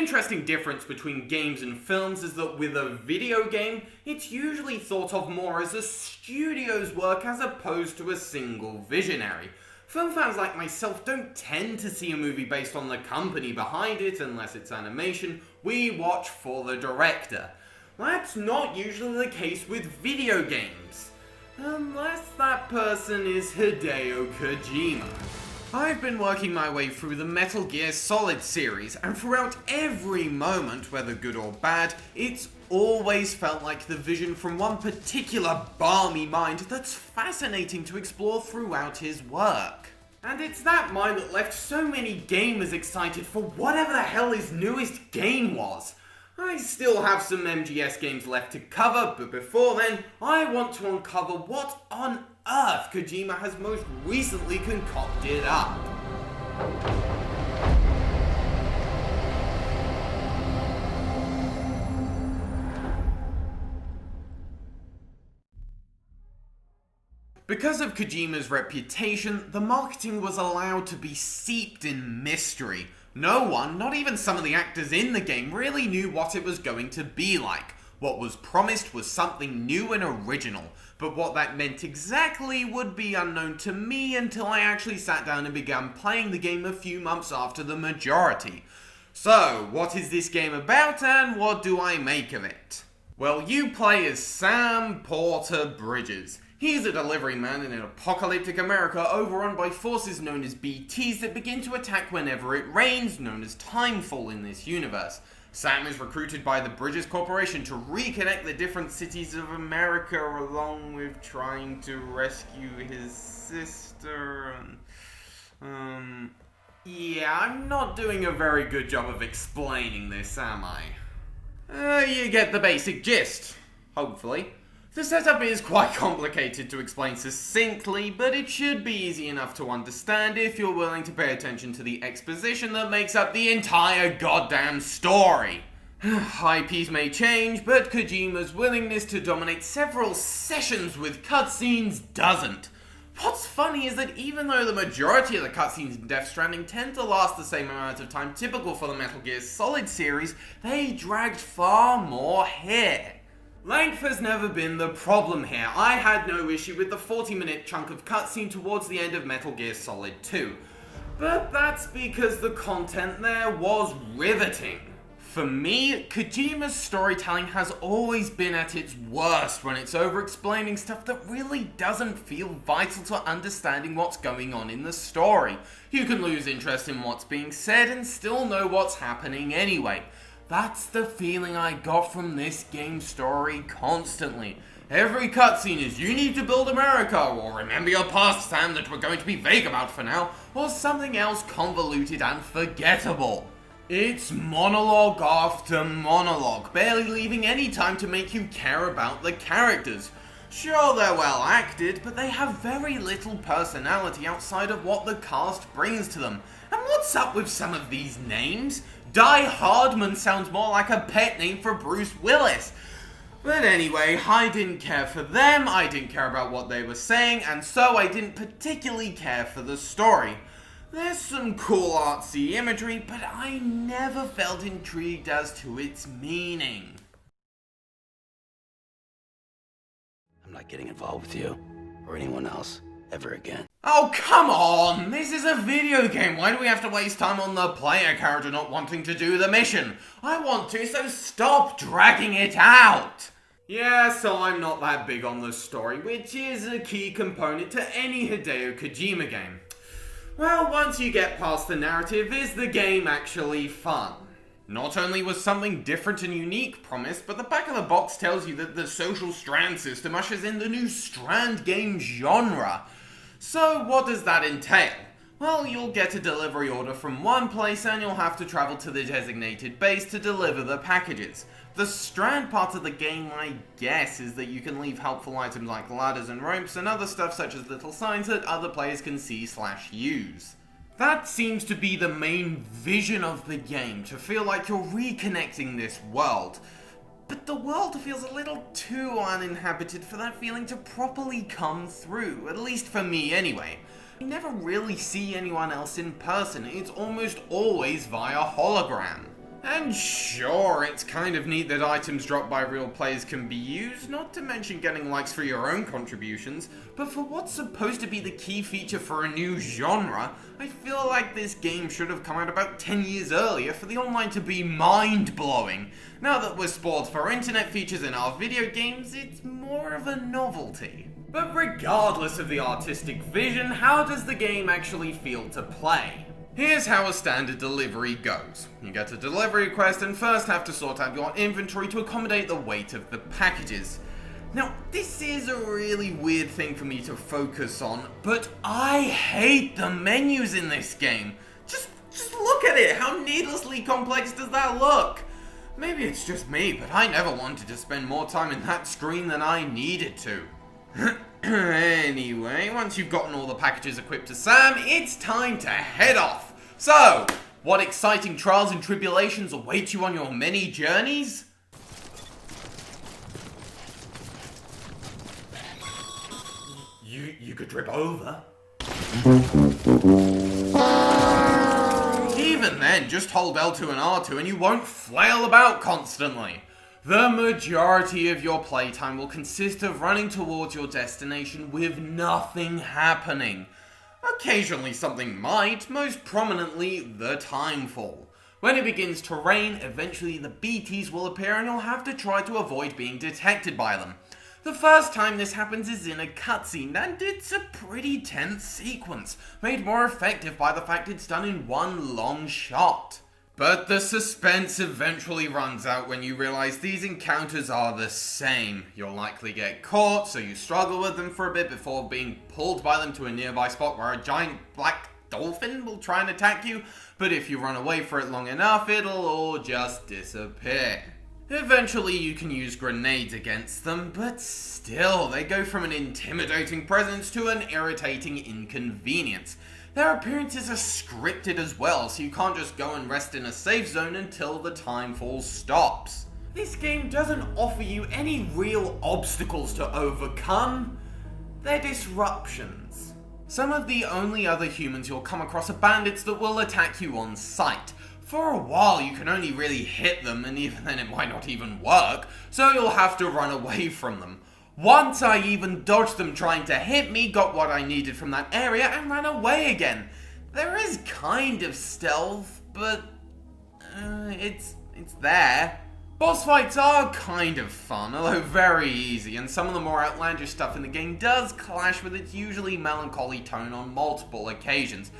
interesting difference between games and films is that with a video game, it's usually thought of more as a studio's work as opposed to a single visionary. Film fans like myself don't tend to see a movie based on the company behind it unless it's animation. We watch for the director. That's not usually the case with video games. Unless that person is Hideo Kojima. I've been working my way through the Metal Gear Solid series, and throughout every moment, whether good or bad, it's always felt like the vision from one particular balmy mind that's fascinating to explore throughout his work. And it's that mind that left so many gamers excited for whatever the hell his newest game was. I still have some MGS games left to cover, but before then, I want to uncover what on earth Kojima has most recently concocted up. Because of Kojima's reputation, the marketing was allowed to be steeped in mystery. No one, not even some of the actors in the game, really knew what it was going to be like. What was promised was something new and original, but what that meant exactly would be unknown to me until I actually sat down and began playing the game a few months after the majority. So, what is this game about and what do I make of it? Well, you play as Sam Porter Bridges. He's a delivery man in an apocalyptic America overrun by forces known as BTs that begin to attack whenever it rains, known as timefall in this universe. Sam is recruited by the Bridges Corporation to reconnect the different cities of America along with trying to rescue his sister and... Yeah, I'm not doing a very good job of explaining this, am I? You get the basic gist. Hopefully. The setup is quite complicated to explain succinctly, but it should be easy enough to understand if you're willing to pay attention to the exposition that makes up the entire goddamn story. IPs may change, but Kojima's willingness to dominate several sessions with cutscenes doesn't. What's funny is that even though the majority of the cutscenes in Death Stranding tend to last the same amount of time typical for the Metal Gear Solid series, they dragged far more here. Length has never been the problem here. I had no issue with the 40-minute chunk of cutscene towards the end of Metal Gear Solid 2. But that's because the content there was riveting. For me, Kojima's storytelling has always been at its worst when it's over-explaining stuff that really doesn't feel vital to understanding what's going on in the story. You can lose interest in what's being said and still know what's happening anyway. That's the feeling I got from this game's story constantly. Every cutscene is, you need to build America, or remember your past, Sam, that we're going to be vague about for now, or something else convoluted and forgettable. It's monologue after monologue, barely leaving any time to make you care about the characters. Sure, they're well acted, but they have very little personality outside of what the cast brings to them. And what's up with some of these names? Die Hardman sounds more like a pet name for Bruce Willis. But anyway, I didn't care for them, I didn't care about what they were saying, and so I didn't particularly care for the story. There's some cool artsy imagery, but I never felt intrigued as to its meaning. I'm not getting involved with you, or anyone else, ever again. Oh, come on! This is a video game. Why do we have to waste time on the player character not wanting to do the mission? I want to, so stop dragging it out! Yeah, so I'm not that big on the story, which is a key component to any Hideo Kojima game. Well, once you get past the narrative, is the game actually fun? Not only was something different and unique promised, but the back of the box tells you that the social strand system ushers in the new strand game genre. So what does that entail? Well, you'll get a delivery order from one place and you'll have to travel to the designated base to deliver the packages. The strand part of the game, I guess, is that you can leave helpful items like ladders and ropes and other stuff such as little signs that other players can see/use. That seems to be the main vision of the game, to feel like you're reconnecting this world. But the world feels a little too uninhabited for that feeling to properly come through, at least for me anyway. You never really see anyone else in person, it's almost always via hologram. And sure, it's kind of neat that items dropped by real players can be used, not to mention getting likes for your own contributions, but for what's supposed to be the key feature for a new genre, I feel like this game should have come out about 10 years earlier for the online to be mind-blowing. Now that we're spoiled for internet features in our video games, it's more of a novelty. But regardless of the artistic vision, how does the game actually feel to play? Here's how a standard delivery goes. You get a delivery request and first have to sort out your inventory to accommodate the weight of the packages. Now, this is a really weird thing for me to focus on, but I hate the menus in this game. Just look at it. How needlessly complex does that look? Maybe it's just me, but I never wanted to spend more time in that screen than I needed to. Anyway, once you've gotten all the packages equipped to Sam, it's time to head off. So, what exciting trials and tribulations await you on your many journeys? You could trip over. Even then, just hold L2 and R2 and you won't flail about constantly. The majority of your playtime will consist of running towards your destination with nothing happening. Occasionally something might, most prominently the timefall. When it begins to rain, eventually the BTs will appear and you'll have to try to avoid being detected by them. The first time this happens is in a cutscene, and it's a pretty tense sequence, made more effective by the fact it's done in one long shot. But the suspense eventually runs out when you realize these encounters are the same. You'll likely get caught, so you struggle with them for a bit before being pulled by them to a nearby spot where a giant black dolphin will try and attack you, but if you run away for it long enough, it'll all just disappear. Eventually you can use grenades against them, but still, they go from an intimidating presence to an irritating inconvenience. Their appearances are scripted as well, so you can't just go and rest in a safe zone until the timefall stops. This game doesn't offer you any real obstacles to overcome. They're disruptions. Some of the only other humans you'll come across are bandits that will attack you on sight. For a while you can only really hit them, and even then it might not even work, so you'll have to run away from them. Once I even dodged them trying to hit me, got what I needed from that area, and ran away again. There is kind of stealth, but it's there. Boss fights are kind of fun, although very easy, and some of the more outlandish stuff in the game does clash with its usually melancholy tone on multiple occasions.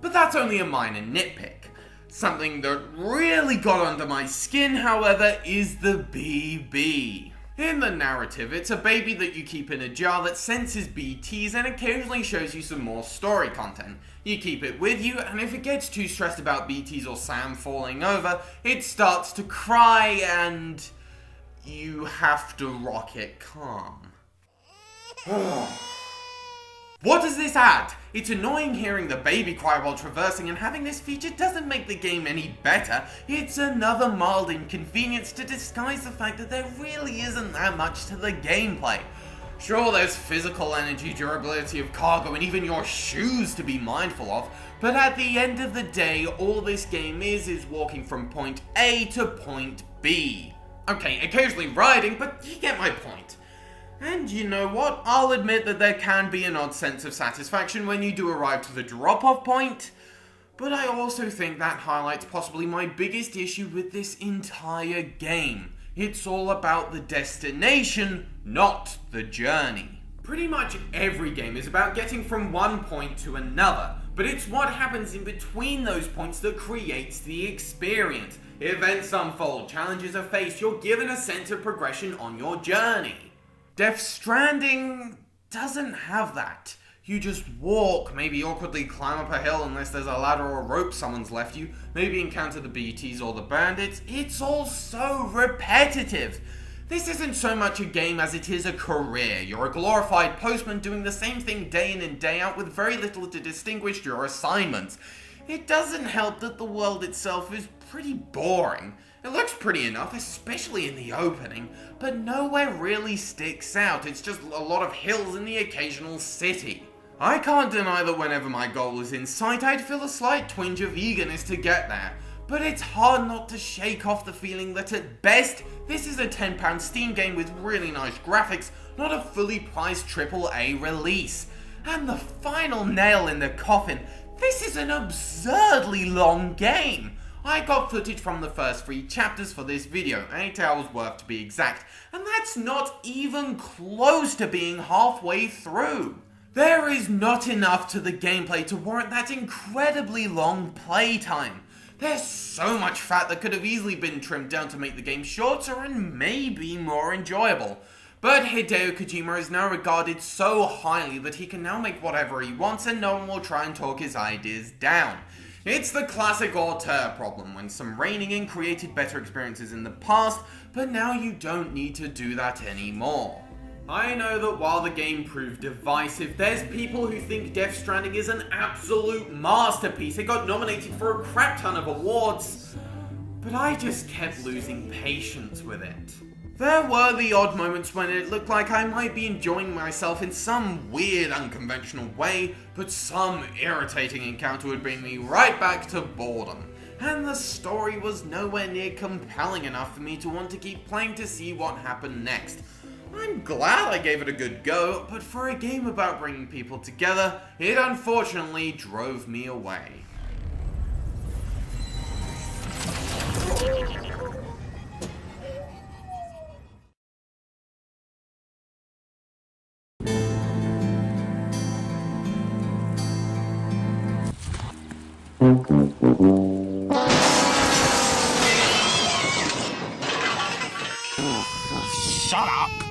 But that's only a minor nitpick. Something that really got under my skin, however, is the BB. In the narrative, it's a baby that you keep in a jar that senses BTs and occasionally shows you some more story content. You keep it with you, and if it gets too stressed about BTs or Sam falling over, it starts to cry and you have to rock it calm. What does this add? It's annoying hearing the baby cry while traversing, and having this feature doesn't make the game any better. It's another mild inconvenience to disguise the fact that there really isn't that much to the gameplay. Sure, there's physical energy, durability of cargo, and even your shoes to be mindful of, but at the end of the day, all this game is walking from point A to point B. Okay, occasionally riding, but you get my point. And you know what? I'll admit that there can be an odd sense of satisfaction when you do arrive to the drop-off point, but I also think that highlights possibly my biggest issue with this entire game. It's all about the destination, not the journey. Pretty much every game is about getting from one point to another, but it's what happens in between those points that creates the experience. Events unfold, challenges are faced, you're given a sense of progression on your journey. Death Stranding doesn't have that. You just walk, maybe awkwardly climb up a hill unless there's a ladder or rope someone's left you, maybe encounter the BTs or the bandits. It's all so repetitive. This isn't so much a game as it is a career. You're a glorified postman doing the same thing day in and day out with very little to distinguish your assignments. It doesn't help that the world itself is pretty boring. It looks pretty enough, especially in the opening, but nowhere really sticks out. It's just a lot of hills and the occasional city. I can't deny that whenever my goal is in sight, I'd feel a slight twinge of eagerness to get there. but it's hard not to shake off the feeling that at best, this is a £10 Steam game with really nice graphics, not a fully priced AAA release. And the final nail in the coffin, this is an absurdly long game. I got footage from the first 3 chapters for this video, 8 hours worth to be exact, and that's not even close to being halfway through. There is not enough to the gameplay to warrant that incredibly long playtime. There's so much fat that could have easily been trimmed down to make the game shorter and maybe more enjoyable. But Hideo Kojima is now regarded so highly that he can now make whatever he wants and no one will try and talk his ideas down. It's the classic auteur problem, when some reining in created better experiences in the past, but now you don't need to do that anymore. I know that while the game proved divisive, there's people who think Death Stranding is an absolute masterpiece. It got nominated for a crap ton of awards, but I just kept losing patience with it. There were the odd moments when it looked like I might be enjoying myself in some weird, unconventional way, but some irritating encounter would bring me right back to boredom. And the story was nowhere near compelling enough for me to want to keep playing to see what happened next. I'm glad I gave it a good go, but for a game about bringing people together, it unfortunately drove me away. Shut up!